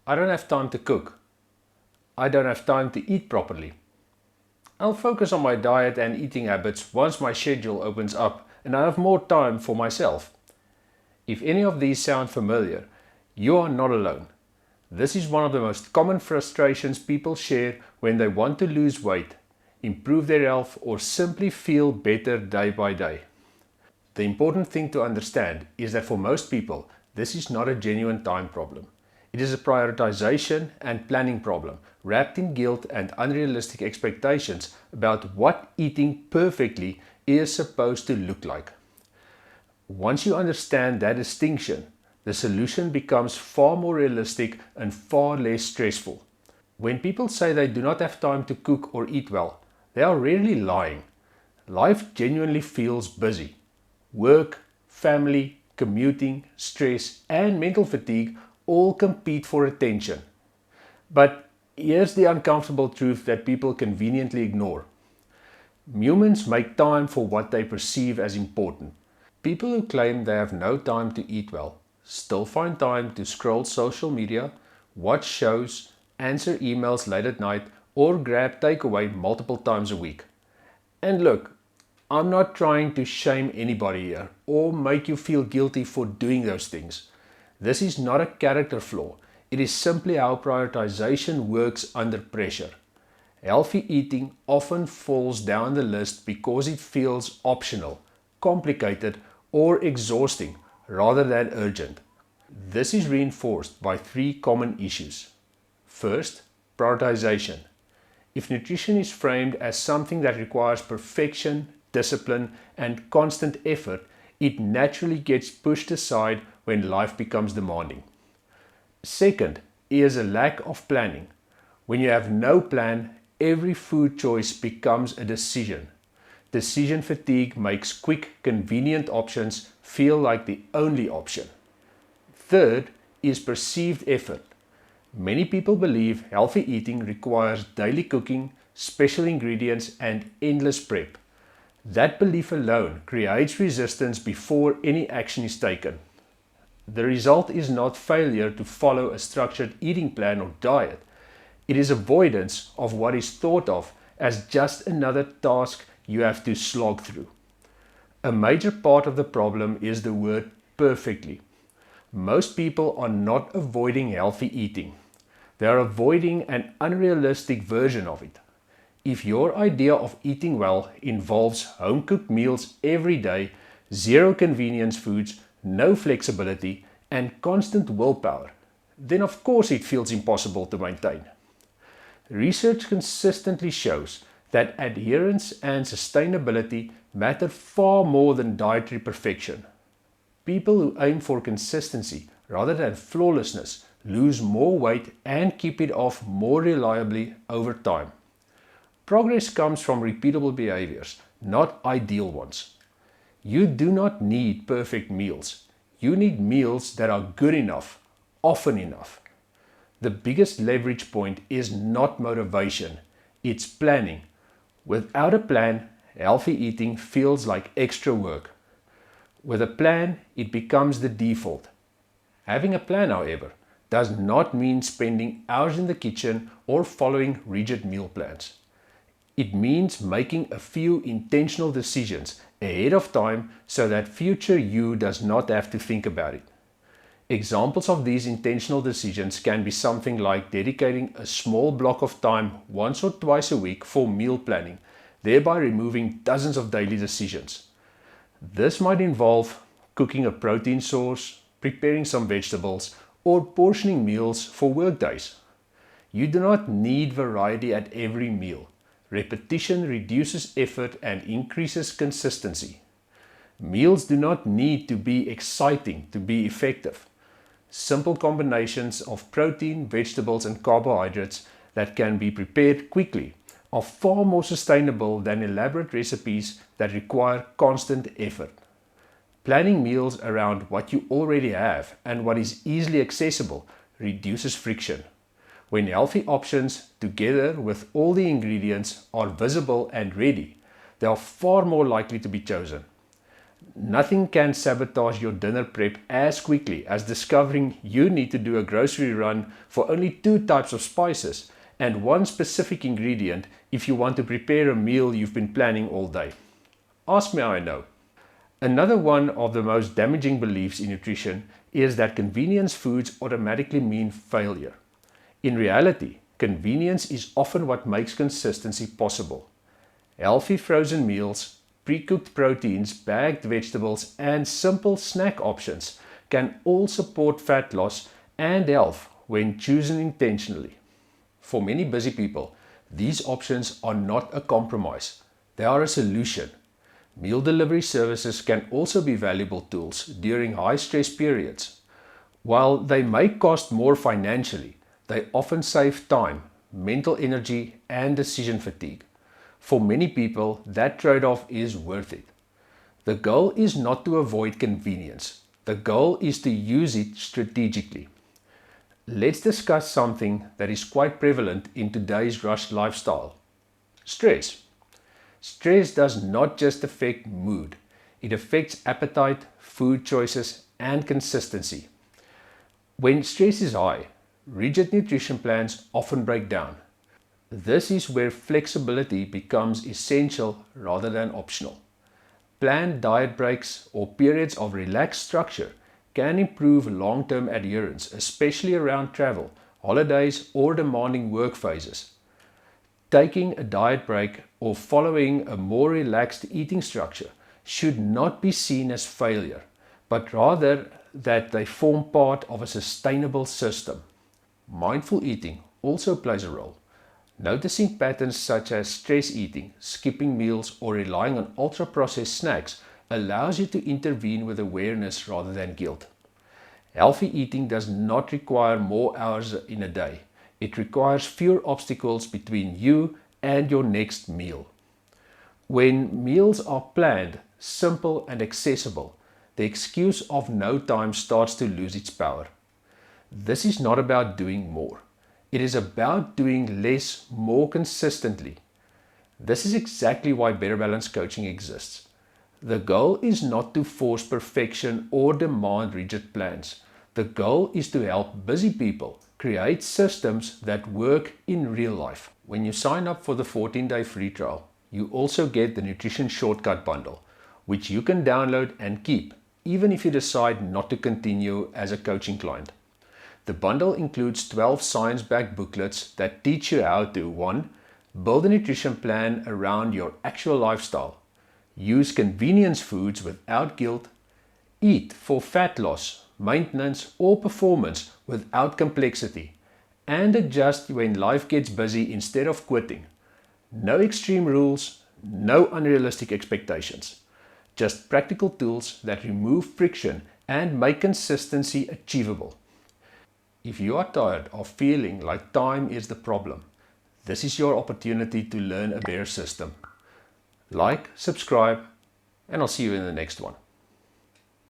I don't have time to cook. I don't have time to eat properly. I'll focus on my diet and eating habits once my schedule opens up and I have more time for myself. If any of these sound familiar, you are not alone. This is one of the most common frustrations people share when they want to lose weight, improve their health, or simply feel better day by day. The important thing to understand is that for most people, this is not a genuine time problem. It is a prioritization and planning problem, wrapped in guilt and unrealistic expectations about what eating perfectly is supposed to look like. Once you understand that distinction, the solution becomes far more realistic and far less stressful. When people say they do not have time to cook or eat well, they are rarely lying. Life genuinely feels busy. Work, family, commuting, stress, and mental fatigue all compete for attention. But here's the uncomfortable truth that people conveniently ignore. Humans make time for what they perceive as important. People who claim they have no time to eat well still find time to scroll social media, watch shows, answer emails late at night, or grab takeaway multiple times a week. And look, I'm not trying to shame anybody here or make you feel guilty for doing those things. This is not a character flaw. It is simply how prioritization works under pressure. Healthy eating often falls down the list because it feels optional, complicated, or exhausting rather than urgent. This is reinforced by three common issues. First, prioritization. If nutrition is framed as something that requires perfection, discipline, and constant effort, it naturally gets pushed aside when life becomes demanding. Second is a lack of planning. When you have no plan, every food choice becomes a decision. Decision fatigue makes quick, convenient options feel like the only option. Third is perceived effort. Many people believe healthy eating requires daily cooking, special ingredients, and endless prep. That belief alone creates resistance before any action is taken. The result is not failure to follow a structured eating plan or diet. It is avoidance of what is thought of as just another task you have to slog through. A major part of the problem is the word perfectly. Most people are not avoiding healthy eating. They are avoiding an unrealistic version of it. If your idea of eating well involves home-cooked meals every day, zero convenience foods, no flexibility, and constant willpower, then of course it feels impossible to maintain. Research consistently shows that adherence and sustainability matter far more than dietary perfection. People who aim for consistency rather than flawlessness lose more weight and keep it off more reliably over time. Progress comes from repeatable behaviors, not ideal ones. You do not need perfect meals. You need meals that are good enough, often enough. The biggest leverage point is not motivation, it's planning. Without a plan, healthy eating feels like extra work. With a plan, it becomes the default. Having a plan, however, does not mean spending hours in the kitchen or following rigid meal plans. It means making a few intentional decisions ahead of time so that future you does not have to think about it. Examples of these intentional decisions can be something like dedicating a small block of time once or twice a week for meal planning, thereby removing dozens of daily decisions. This might involve cooking a protein source, preparing some vegetables, or portioning meals for work days. You do not need variety at every meal. Repetition reduces effort and increases consistency. Meals do not need to be exciting to be effective. Simple combinations of protein, vegetables, and carbohydrates that can be prepared quickly are far more sustainable than elaborate recipes that require constant effort. Planning meals around what you already have and what is easily accessible reduces friction. When healthy options, together with all the ingredients, are visible and ready, they are far more likely to be chosen. Nothing can sabotage your dinner prep as quickly as discovering you need to do a grocery run for only 2 types of spices and one specific ingredient if you want to prepare a meal you've been planning all day. Ask me how I know. Another one of the most damaging beliefs in nutrition is that convenience foods automatically mean failure. In reality, convenience is often what makes consistency possible. Healthy frozen meals, pre-cooked proteins, bagged vegetables, and simple snack options can all support fat loss and health when chosen intentionally. For many busy people, these options are not a compromise, they are a solution. Meal delivery services can also be valuable tools during high stress periods. While they may cost more financially, they often save time, mental energy, and decision fatigue. For many people, that trade-off is worth it. The goal is not to avoid convenience. The goal is to use it strategically. Let's discuss something that is quite prevalent in today's rushed lifestyle: stress. Stress does not just affect mood, it affects appetite, food choices, and consistency. When stress is high, rigid nutrition plans often break down. This is where flexibility becomes essential rather than optional. Planned diet breaks or periods of relaxed structure can improve long-term adherence, especially around travel, holidays, or demanding work phases. Taking a diet break or following a more relaxed eating structure should not be seen as failure, but rather that they form part of a sustainable system. Mindful eating also plays a role. Noticing patterns such as stress eating, skipping meals, or relying on ultra-processed snacks allows you to intervene with awareness rather than guilt. Healthy eating does not require more hours in a day. It requires fewer obstacles between you and your next meal. When meals are planned, simple, and accessible, the excuse of no time starts to lose its power. This is not about doing more. It is about doing less more consistently. This is exactly why Better Balance Coaching exists. The goal is not to force perfection or demand rigid plans. The goal is to help busy people create systems that work in real life. When you sign up for the 14-day free trial, you also get the Nutrition Shortcut Bundle, which you can download and keep, even if you decide not to continue as a coaching client. The bundle includes 12 science-backed booklets that teach you how to 1. Build a nutrition plan around your actual lifestyle, use convenience foods without guilt, eat for fat loss, maintenance, or performance without complexity, and adjust when life gets busy instead of quitting. No extreme rules, no unrealistic expectations. Just practical tools that remove friction and make consistency achievable. If you are tired of feeling like time is the problem, this is your opportunity to learn a better system. Like, subscribe, and I'll see you in the next one.